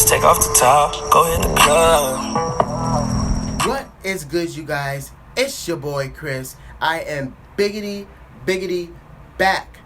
Let's take off the top, go hit the club. What is good, you guys? It's your boy Chris. I am biggity back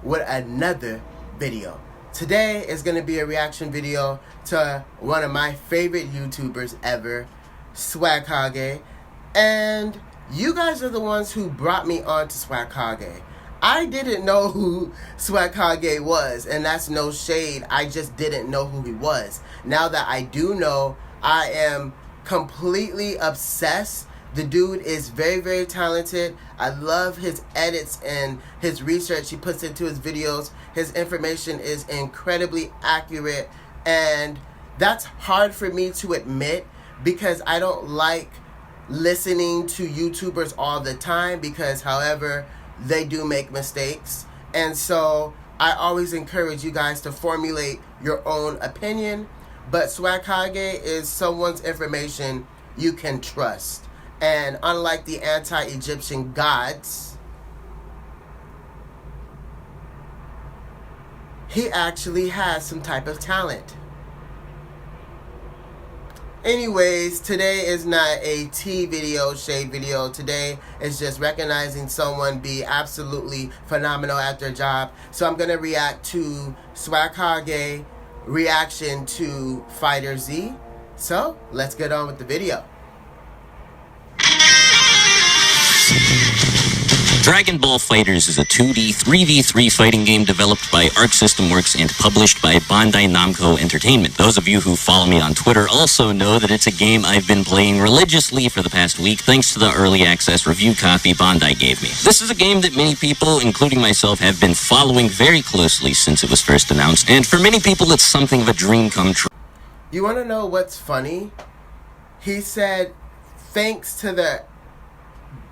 with another video. Today is going to be a reaction video to one of my favorite YouTubers ever, Swagkage. And you guys are the ones who brought me on to Swagkage. I didn't know who Swagkage was, and that's no shade. I just didn't know who he was. Now that I do know, I am completely obsessed. The dude is very talented. I love his edits and his research he puts into his videos. His information is incredibly accurate, and that's hard for me to admit because I don't like listening to YouTubers all the time because, however, they do make mistakes. And so I always encourage you guys to formulate your own opinion, but Swagkage is someone's information you can trust. And unlike the anti-Egyptian gods, he actually has some type of talent. Anyways, today is not a tea video, shade video. Today is just recognizing someone be absolutely phenomenal at their job. So I'm going to react to Swagkage reaction to FighterZ. So let's get on with the video. DragonBall FighterZ is a 2D 3v3 fighting game developed by Arc System Works and published by Bandai Namco Entertainment. Those of you who follow me on Twitter also know that it's a game I've been playing religiously for the past week thanks to the early access review copy Bandai gave me. This is a game that many people, including myself, have been following very closely since it was first announced, and for many people it's something of a dream come true. You want to know what's funny? He said thanks to the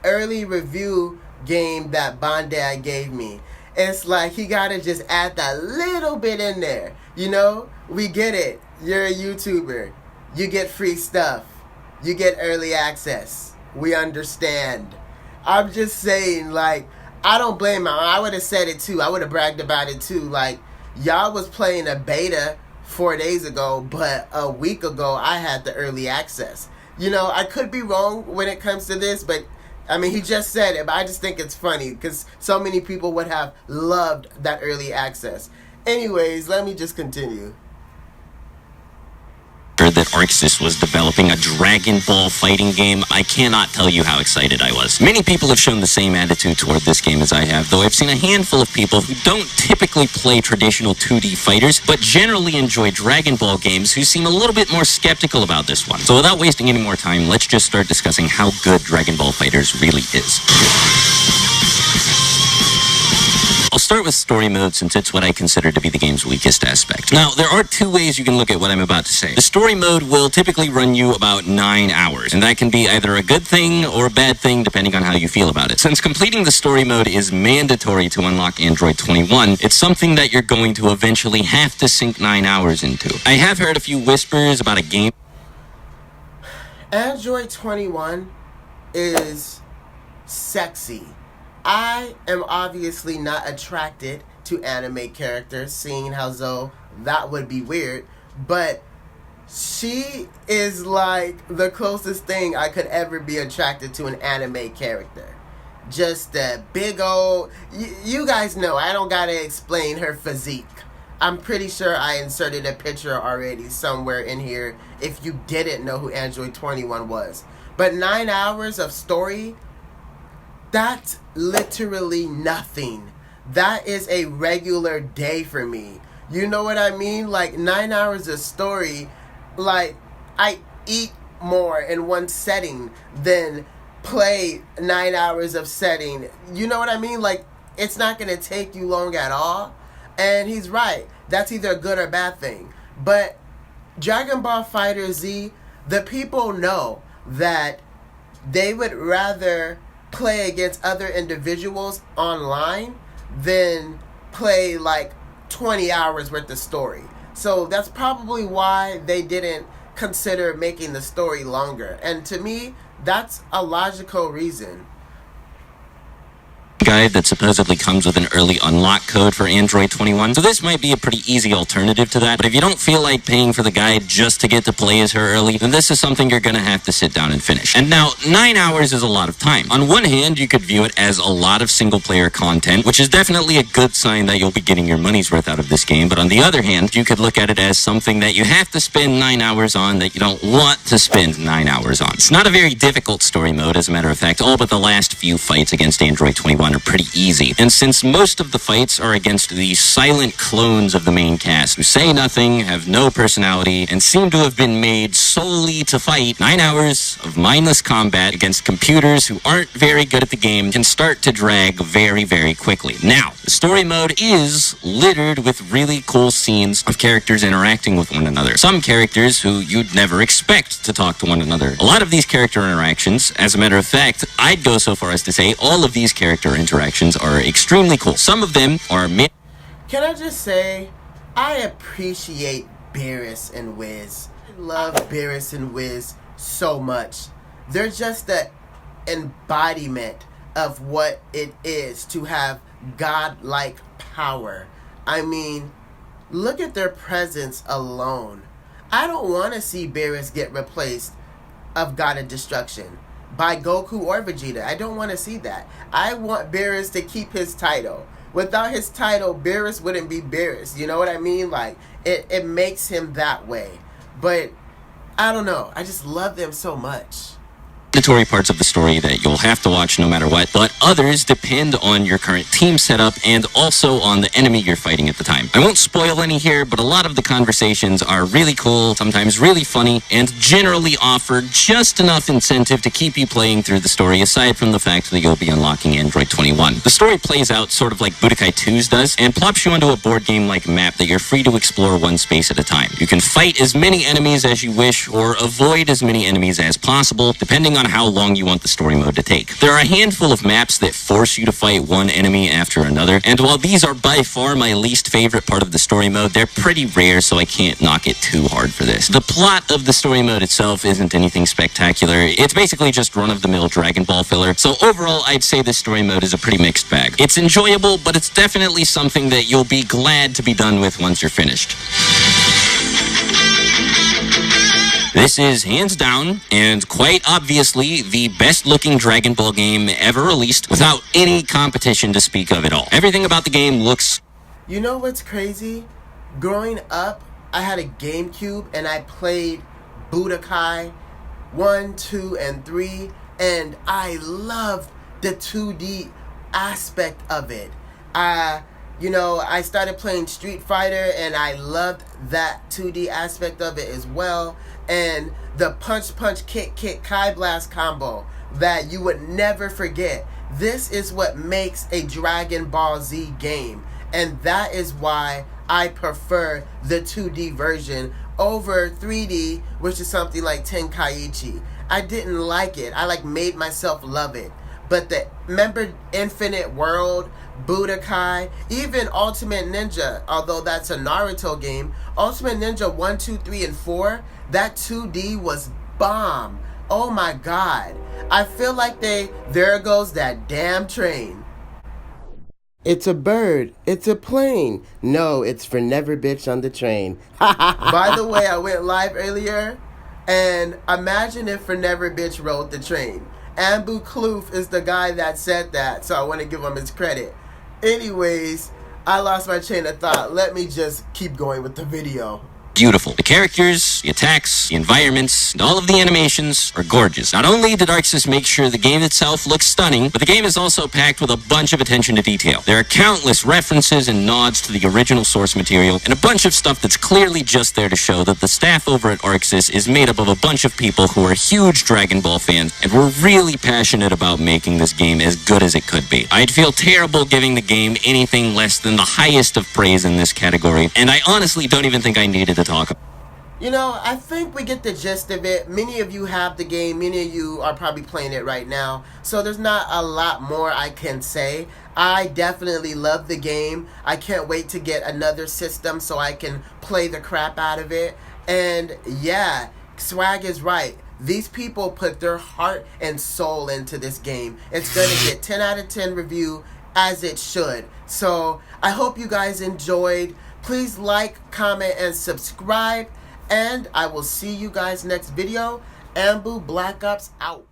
early review game that Bandai gave me. It's like he gotta just add that little bit in there. You know, we get it. You're a YouTuber. You get free stuff. You get early access. We understand. I'm just saying, like, I don't blame him. I would have said it too. I would have bragged about it too. Like, y'all was playing a beta 4 days ago, but a week ago I had the early access. You know, I could be wrong when it comes to this, but I mean, he just said it, but I just think it's funny because so many people would have loved that early access. Anyways, let me just continue. That ArcSys was developing a Dragon Ball fighting game, I cannot tell you how excited I was. Many people have shown the same attitude toward this game as I have, though I've seen a handful of people who don't typically play traditional 2D fighters, but generally enjoy Dragon Ball games who seem a little bit more skeptical about this one. So without wasting any more time, let's just start discussing how good Dragon Ball FighterZ really is. I'll start with story mode since it's what I consider to be the game's weakest aspect. Now, there are two ways you can look at what I'm about to say. The story mode will typically run you about 9 hours, and that can be either a good thing or a bad thing depending on how you feel about it. Since completing the story mode is mandatory to unlock Android 21, it's something that you're going to eventually have to sink 9 hours into. I have heard a few whispers about a game. Android 21 is sexy. I am obviously not attracted to anime characters, seeing how though that would be weird, but she is like the closest thing I could ever be attracted to an anime character. Just that big old, you guys know, I don't gotta explain her physique. I'm pretty sure I inserted a picture already somewhere in here if you didn't know who Android 21 was. But 9 hours of story, that's literally nothing. That is a regular day for me. You know what I mean? Like 9 hours of story, like I eat more in one setting than play 9 hours of setting. You know what I mean? Like it's not going to take you long at all. And he's right. That's either a good or bad thing. But Dragon Ball FighterZ, the people know that they would rather play against other individuals online than play like 20 hours worth of story. So that's probably why they didn't consider making the story longer. And to me, that's a logical reason. guide that supposedly comes with an early unlock code for Android 21, so this might be a pretty easy alternative to that. But if you don't feel like paying for the guide just to get to play as her early, then this is something you're gonna have to sit down and finish. And now, 9 hours is a lot of time. On one hand, you could view it as a lot of single-player content, which is definitely a good sign that you'll be getting your money's worth out of this game, but on the other hand, you could look at it as something that you have to spend 9 hours on that you don't want to spend 9 hours on. It's not a very difficult story mode, as a matter of fact. All but the last few fights against Android 21 are pretty easy. And since most of the fights are against the silent clones of the main cast, who say nothing, have no personality, and seem to have been made solely to fight, 9 hours of mindless combat against computers who aren't very good at the game can start to drag very, very quickly. Now, the story mode is littered with really cool scenes of characters interacting with one another. Some characters who you'd never expect to talk to one another. A lot of these character interactions, as a matter of fact, I'd go so far as to say all of these character interactions are extremely cool. Some of them are Can I just say, I appreciate Beerus and Wiz. I love Beerus and Wiz so much. They're just the embodiment of what it is to have godlike power. I mean, look at their presence alone. I don't want to see Beerus get replaced of God of Destruction by Goku or Vegeta. I don't want to see that. I want Beerus to keep his title. Without his title, Beerus wouldn't be Beerus. You know what I mean? Like, it makes him that way. But, I don't know. I just love them so much. mandatory parts of the story that you'll have to watch no matter what, but others depend on your current team setup and also on the enemy you're fighting at the time. I won't spoil any here, but a lot of the conversations are really cool, sometimes really funny, and generally offer just enough incentive to keep you playing through the story, aside from the fact that you'll be unlocking Android 21. The story plays out sort of like Budokai 2's does, and plops you onto a board game-like map that you're free to explore one space at a time. You can fight as many enemies as you wish, or avoid as many enemies as possible, depending on how long you want the story mode to take. There are a handful of maps that force you to fight one enemy after another, and while these are by far my least favorite part of the story mode, they're pretty rare, so I can't knock it too hard for this. The plot of the story mode itself isn't anything spectacular. It's basically just run-of-the-mill Dragon Ball filler, so overall I'd say this story mode is a pretty mixed bag. It's enjoyable, but it's definitely something that you'll be glad to be done with once you're finished. This is, hands down, and quite obviously, the best-looking Dragon Ball game ever released, without any competition to speak of at all. Everything about the game looks... You know what's crazy? Growing up, I had a GameCube, and I played Budokai 1, 2, and 3, and I loved the 2D aspect of it. I started playing Street Fighter, and I loved that 2D aspect of it as well. And the punch, kick, Kai Blast combo that you would never forget. This is what makes a Dragon Ball Z game. And that is why I prefer the 2D version over 3D, which is something like Tenkaichi. I didn't like it. I made myself love it. But remember Infinite World, Budokai, even Ultimate Ninja, although that's a Naruto game, Ultimate Ninja 1, 2, 3, and 4, that 2D was bomb. Oh my god. I feel like there goes that damn train. It's a bird. It's a plane. No, it's for never bitch on the train. By the way, I went live earlier, and imagine if for never bitch rode the train. Anbu Kloof is the guy that said that, so I want to give him his credit. Anyways, I lost my chain of thought. Let me just keep going with the video. Beautiful. The characters, the attacks, the environments, and all of the animations are gorgeous. Not only did ArcSys make sure the game itself looks stunning, but the game is also packed with a bunch of attention to detail. There are countless references and nods to the original source material, and a bunch of stuff that's clearly just there to show that the staff over at ArcSys is made up of a bunch of people who are huge Dragon Ball fans and were really passionate about making this game as good as it could be. I'd feel terrible giving the game anything less than the highest of praise in this category, and I honestly don't even think I needed to talk about. I think we get the gist of it. Many of you have the game. Many of you are probably playing it right now. So there's not a lot more I can say. I definitely love the game. I can't wait to get another system so I can play the crap out of it. And yeah, Swag is right. These people put their heart and soul into this game. It's going to get 10 out of 10 review as it should. So I hope you guys enjoyed. Please like, comment, and subscribe. And I will see you guys next video. Anbu Black Ops out.